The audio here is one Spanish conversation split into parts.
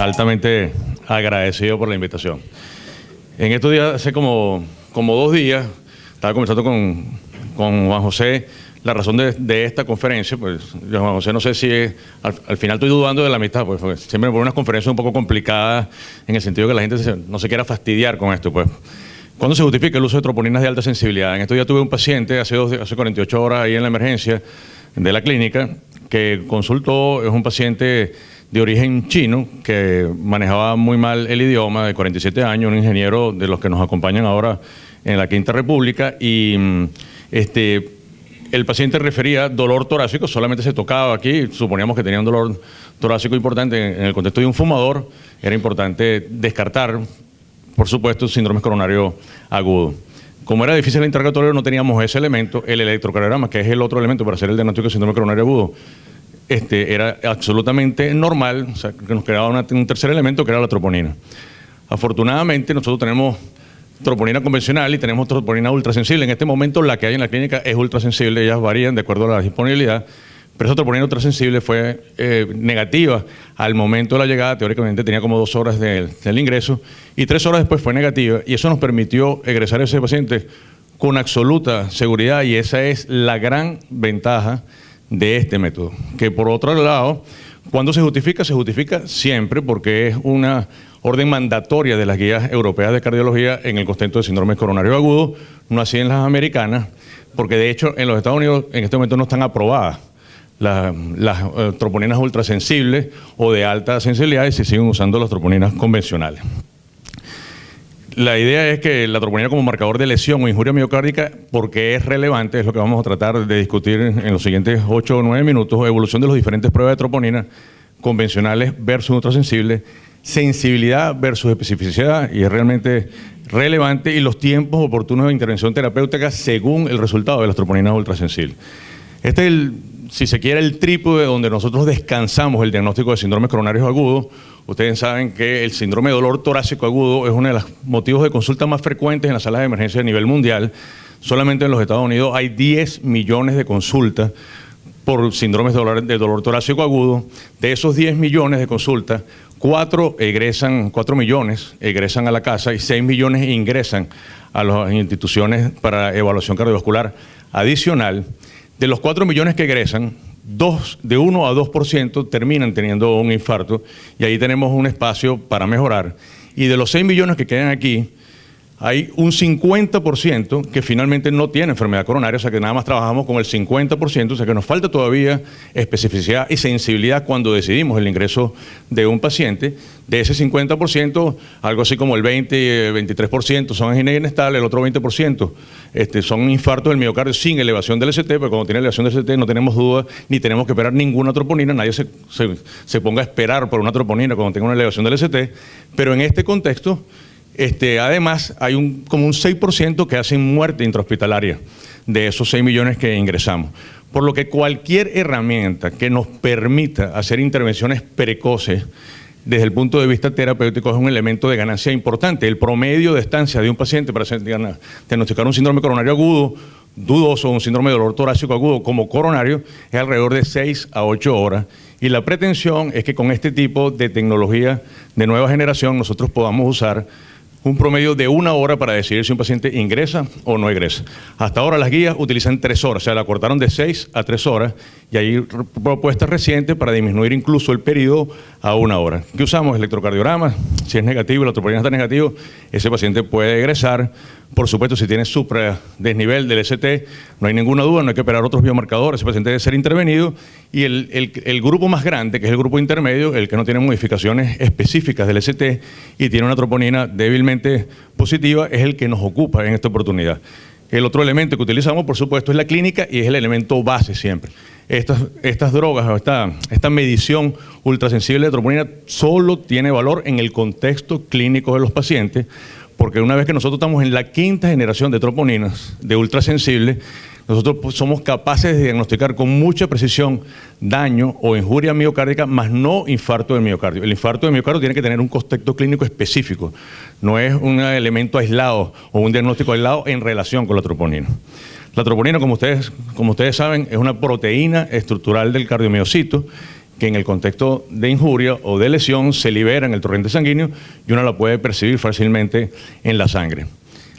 altamente agradecido por la invitación. En estos días, hace como 2 días, estaba conversando con Juan José la razón de esta conferencia. Pues yo, Juan José, no sé si al final estoy dudando de la amistad, pues siempre me pone unas conferencias un poco complicadas en el sentido que la gente no se quiera fastidiar con esto. Pues, ¿cuándo se justifica el uso de troponinas de alta sensibilidad? En estos días tuve un paciente hace 48 horas ahí en la emergencia de la clínica que consultó. Es un paciente de origen chino que manejaba muy mal el idioma, de 47 años, un ingeniero de los que nos acompañan ahora en la Quinta República, y el paciente refería dolor torácico, solamente se tocaba aquí, suponíamos que tenía un dolor torácico importante. En el contexto de un fumador era importante descartar, por supuesto, síndrome coronario agudo. Como era difícil el interrogatorio, no teníamos ese elemento. El electrocardiograma, que es el otro elemento para hacer el diagnóstico de síndrome coronario agudo, era absolutamente normal. O sea, que nos quedaba un tercer elemento, que era la troponina. Afortunadamente, nosotros tenemos troponina convencional y tenemos troponina ultrasensible. En este momento, la que hay en la clínica es ultrasensible. Ellas varían de acuerdo a la disponibilidad. Pero esa troponina ultrasensible fue negativa al momento de la llegada. Teóricamente tenía como 2 horas del ingreso, y 3 horas después fue negativa, y eso nos permitió egresar a ese paciente con absoluta seguridad, y esa es la gran ventaja de este método. Que por otro lado, cuando se justifica siempre, porque es una orden mandatoria de las guías europeas de cardiología en el contexto de síndrome coronario agudo, no así en las americanas, porque de hecho en los Estados Unidos en este momento no están aprobadas las troponinas ultrasensibles o de alta sensibilidad, y se siguen usando las troponinas convencionales. La idea es que la troponina como marcador de lesión o injuria miocárdica, porque es relevante, es lo que vamos a tratar de discutir en los siguientes 8 o 9 minutos, evolución de las diferentes pruebas de troponina convencionales versus ultrasensibles, sensibilidad versus especificidad, y es realmente relevante, y los tiempos oportunos de intervención terapéutica según el resultado de las troponinas ultrasensibles. Este es si se quiere, el trípode donde nosotros descansamos el diagnóstico de síndromes coronarios agudos. Ustedes saben que el síndrome de dolor torácico agudo es uno de los motivos de consulta más frecuentes en las salas de emergencia a nivel mundial. Solamente en los Estados Unidos hay 10 millones de consultas por síndromes de dolor torácico agudo. De esos 10 millones de consultas, 4 millones egresan a la casa y 6 millones ingresan a las instituciones para evaluación cardiovascular adicional. De los 4 millones que egresan, de 1 a 2% terminan teniendo un infarto, y ahí tenemos un espacio para mejorar. Y de los 6 millones que quedan aquí, hay un 50% que finalmente no tiene enfermedad coronaria, o sea que nada más trabajamos con el 50%, o sea que nos falta todavía especificidad y sensibilidad cuando decidimos el ingreso de un paciente. De ese 50%, algo así como el 23% son angina inestable, el otro 20% son infartos del miocardio sin elevación del ST, pero cuando tiene elevación del ST no tenemos duda ni tenemos que esperar ninguna troponina. Nadie se ponga a esperar por una troponina cuando tenga una elevación del ST, pero en este contexto, además, hay como un 6% que hacen muerte intrahospitalaria de esos 6 millones que ingresamos. Por lo que cualquier herramienta que nos permita hacer intervenciones precoces desde el punto de vista terapéutico es un elemento de ganancia importante. El promedio de estancia de un paciente para diagnosticar un síndrome coronario agudo dudoso, un síndrome de dolor torácico agudo como coronario, es alrededor de 6 a 8 horas. Y la pretensión es que con este tipo de tecnología de nueva generación nosotros podamos usar un promedio de 1 hora para decidir si un paciente ingresa o no ingresa. Hasta ahora las guías utilizan 3 horas, o sea, la cortaron de 6 a 3 horas, y hay propuestas recientes para disminuir incluso el periodo a 1 hora. ¿Qué usamos? Electrocardiograma. Si es negativo, la troponina está negativo, ese paciente puede egresar. Por supuesto, si tiene supradesnivel del ST, no hay ninguna duda, no hay que esperar otros biomarcadores, ese paciente debe ser intervenido. Y el grupo más grande, que es el grupo intermedio, el que no tiene modificaciones específicas del ST y tiene una troponina débilmente positiva, es el que nos ocupa en esta oportunidad. El otro elemento que utilizamos, por supuesto, es la clínica, y es el elemento base siempre. Estas drogas o esta medición ultrasensible de troponina solo tiene valor en el contexto clínico de los pacientes, porque una vez que nosotros estamos en la 5ª generación de troponinas de ultrasensible, nosotros somos capaces de diagnosticar con mucha precisión daño o injuria miocárdica, más no infarto del miocardio. El infarto del miocardio tiene que tener un contexto clínico específico, no es un elemento aislado o un diagnóstico aislado en relación con la troponina. La troponina, como ustedes saben, es una proteína estructural del cardiomiocito que en el contexto de injuria o de lesión se libera en el torrente sanguíneo y uno la puede percibir fácilmente en la sangre.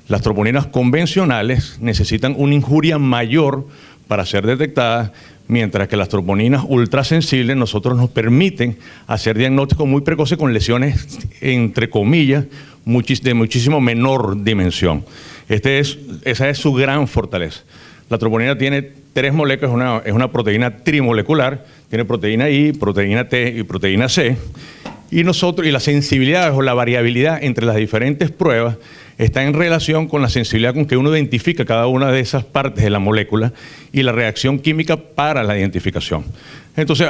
Las troponinas convencionales necesitan una injuria mayor para ser detectadas, mientras que las troponinas ultrasensibles nos permiten hacer diagnósticos muy precoces con lesiones, entre comillas, de muchísimo menor dimensión. Esa es su gran fortaleza. La troponina tiene 3 moléculas, es una proteína trimolecular, tiene proteína I, proteína T y proteína C, y la sensibilidad o la variabilidad entre las diferentes pruebas está en relación con la sensibilidad con que uno identifica cada una de esas partes de la molécula y la reacción química para la identificación. Entonces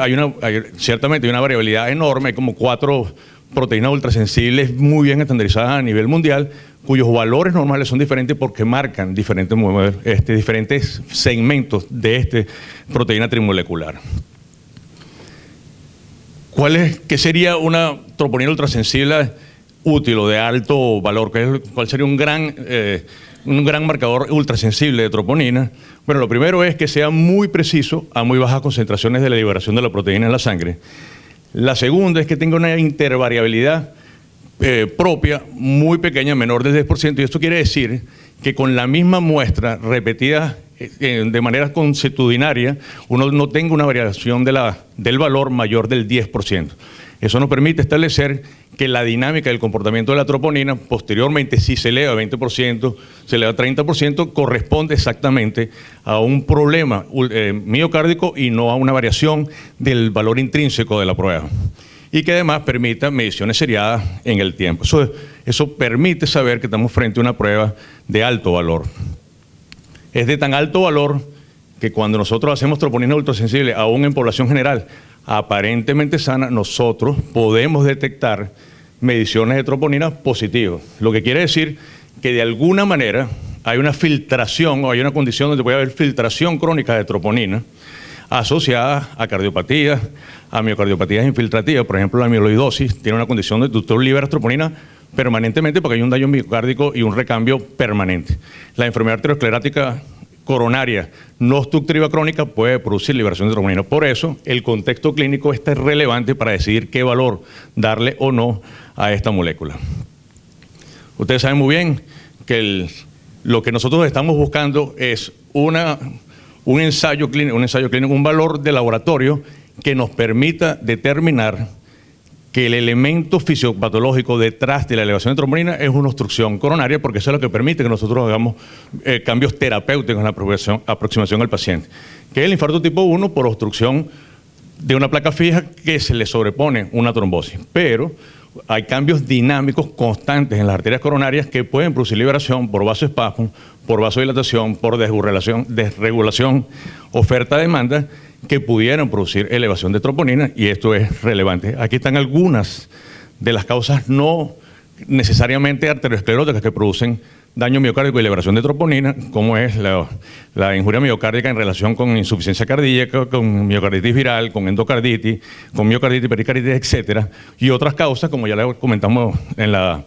ciertamente hay una variabilidad enorme, hay como 4 proteínas ultrasensibles muy bien estandarizadas a nivel mundial, cuyos valores normales son diferentes porque marcan diferentes segmentos de esta proteína trimolecular. ¿Qué sería una troponina ultrasensible útil o de alto valor? ¿Cuál sería un gran marcador ultrasensible de troponina? Bueno, lo primero es que sea muy preciso a muy bajas concentraciones de la liberación de la proteína en la sangre. La segunda es que tenga una intervariabilidad propia muy pequeña, menor del 10%, y esto quiere decir que con la misma muestra repetida de manera consuetudinaria, uno no tenga una variación del valor mayor del 10%. Eso nos permite establecer que la dinámica del comportamiento de la troponina, posteriormente, si se eleva a 20%, se eleva a 30%, corresponde exactamente a un problema miocárdico y no a una variación del valor intrínseco de la prueba. Y que además permita mediciones seriadas en el tiempo. Eso permite saber que estamos frente a una prueba de alto valor. Es de tan alto valor que cuando nosotros hacemos troponina ultrasensible, aún en población general, aparentemente sana, nosotros podemos detectar mediciones de troponina positivas. Lo que quiere decir que de alguna manera hay una filtración o hay una condición donde puede haber filtración crónica de troponina asociada a cardiopatías, a miocardiopatías infiltrativas. Por ejemplo, la amiloidosis tiene una condición donde tú liberas troponina permanentemente porque hay un daño miocárdico y un recambio permanente. La enfermedad arteriosclerótica coronaria no obstructiva crónica puede producir liberación de troponina. Por eso, el contexto clínico es relevante para decidir qué valor darle o no a esta molécula. Ustedes saben muy bien que lo que nosotros estamos buscando es un ensayo clínico, un valor de laboratorio que nos permita determinar que el elemento fisiopatológico detrás de la elevación de troponina es una obstrucción coronaria, porque eso es lo que permite que nosotros hagamos cambios terapéuticos en la aproximación al paciente, que es el infarto tipo 1 por obstrucción de una placa fija que se le sobrepone una trombosis. Pero hay cambios dinámicos constantes en las arterias coronarias que pueden producir liberación por vasoespasmo, por vasodilatación, por desregulación, oferta-demanda, que pudieran producir elevación de troponina, y esto es relevante. Aquí están algunas de las causas no necesariamente arterioscleróticas que producen daño miocárdico y liberación de troponina, como es la injuria miocárdica en relación con insuficiencia cardíaca, con miocarditis viral, con endocarditis, con miocarditis, pericarditis, etcétera, y otras causas, como ya le comentamos en la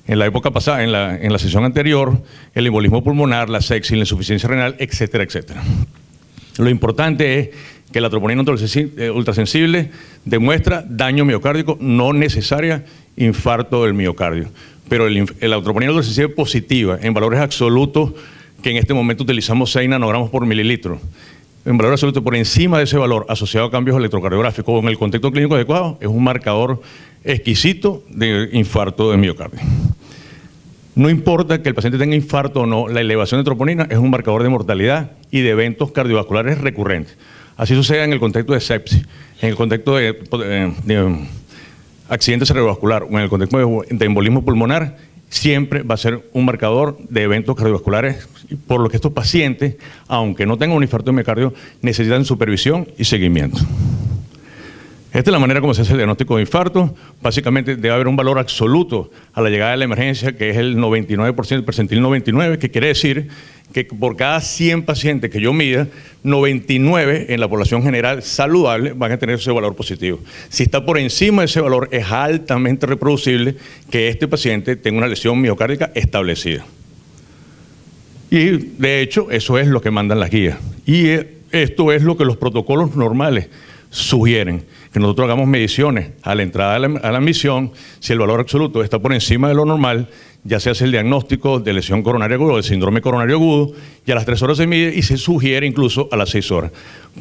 época pasada, en la sesión anterior, el embolismo pulmonar, la sepsis, la insuficiencia renal, etcétera, etcétera. Lo importante es que la troponina ultrasensible demuestra daño miocárdico, no necesaria infarto del miocardio. Pero la troponina ultrasensible positiva en valores absolutos, que en este momento utilizamos 6 nanogramos por mililitro, en valor absoluto por encima de ese valor asociado a cambios electrocardiográficos en el contexto clínico adecuado, es un marcador exquisito de infarto de miocardio. No importa que el paciente tenga infarto o no, la elevación de troponina es un marcador de mortalidad y de eventos cardiovasculares recurrentes. Así sucede en el contexto de sepsis, en el contexto de accidente cerebrovascular o en el contexto de embolismo pulmonar, siempre va a ser un marcador de eventos cardiovasculares, por lo que estos pacientes, aunque no tengan un infarto de miocardio, necesitan supervisión y seguimiento. Esta es la manera como se hace el diagnóstico de infarto. Básicamente debe haber un valor absoluto a la llegada de la emergencia, que es el 99%, el percentil 99, que quiere decir que por cada 100 pacientes que yo mida, 99 en la población general saludable van a tener ese valor positivo. Si está por encima de ese valor, es altamente reproducible que este paciente tenga una lesión miocárdica establecida. Y de hecho, eso es lo que mandan las guías. Y esto es lo que los protocolos normales sugieren, que nosotros hagamos mediciones a la entrada a la admisión, si el valor absoluto está por encima de lo normal, ya se hace el diagnóstico de lesión coronaria aguda o de síndrome coronario agudo, y a las 3 horas se mide y se sugiere incluso a las 6 horas.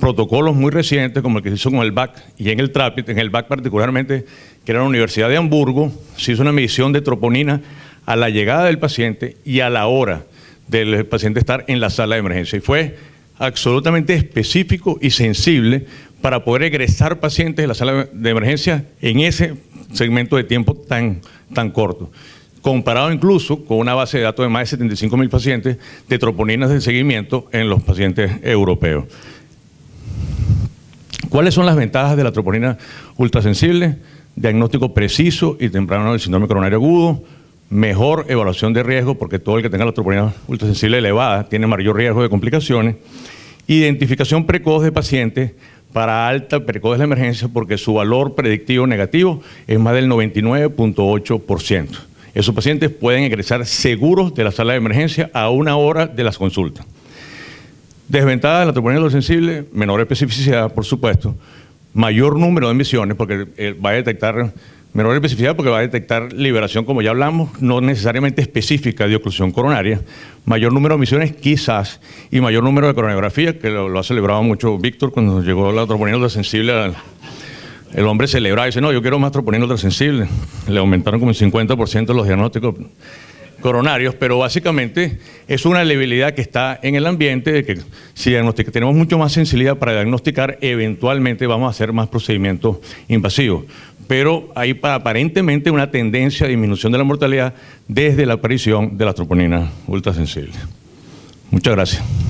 Protocolos muy recientes, como el que se hizo con el BAC y en el TRAPIT, en el BAC particularmente, que era la Universidad de Hamburgo, se hizo una medición de troponina a la llegada del paciente y a la hora del paciente estar en la sala de emergencia. Y fue absolutamente específico y sensible para poder egresar pacientes de la sala de emergencia en ese segmento de tiempo tan corto, comparado incluso con una base de datos de más de 75.000 pacientes de troponinas de seguimiento en los pacientes europeos. ¿Cuáles son las ventajas de la troponina ultrasensible? Diagnóstico preciso y temprano del síndrome coronario agudo, mejor evaluación de riesgo, porque todo el que tenga la troponina ultrasensible elevada tiene mayor riesgo de complicaciones, identificación precoz de pacientes para alta precoz de la emergencia, porque su valor predictivo negativo es más del 99.8%. Esos pacientes pueden egresar seguros de la sala de emergencia a 1 hora de las consultas. Desventaja de la troponina ultrasensible, menor especificidad, por supuesto, mayor número de emisiones, porque va a detectar, menor especificidad porque va a detectar liberación, como ya hablamos, no necesariamente específica de oclusión coronaria, mayor número de emisiones quizás, y mayor número de coronografía, que lo ha celebrado mucho Víctor cuando llegó la troponina ultrasensible. El hombre celebraba y dice, no, yo quiero más troponina ultrasensible. Le aumentaron como el 50% los diagnósticos coronarios, pero básicamente es una debilidad que está en el ambiente, de que si tenemos mucho más sensibilidad para diagnosticar, eventualmente vamos a hacer más procedimientos invasivos. Pero hay aparentemente una tendencia a disminución de la mortalidad desde la aparición de la troponina ultrasensible. Muchas gracias.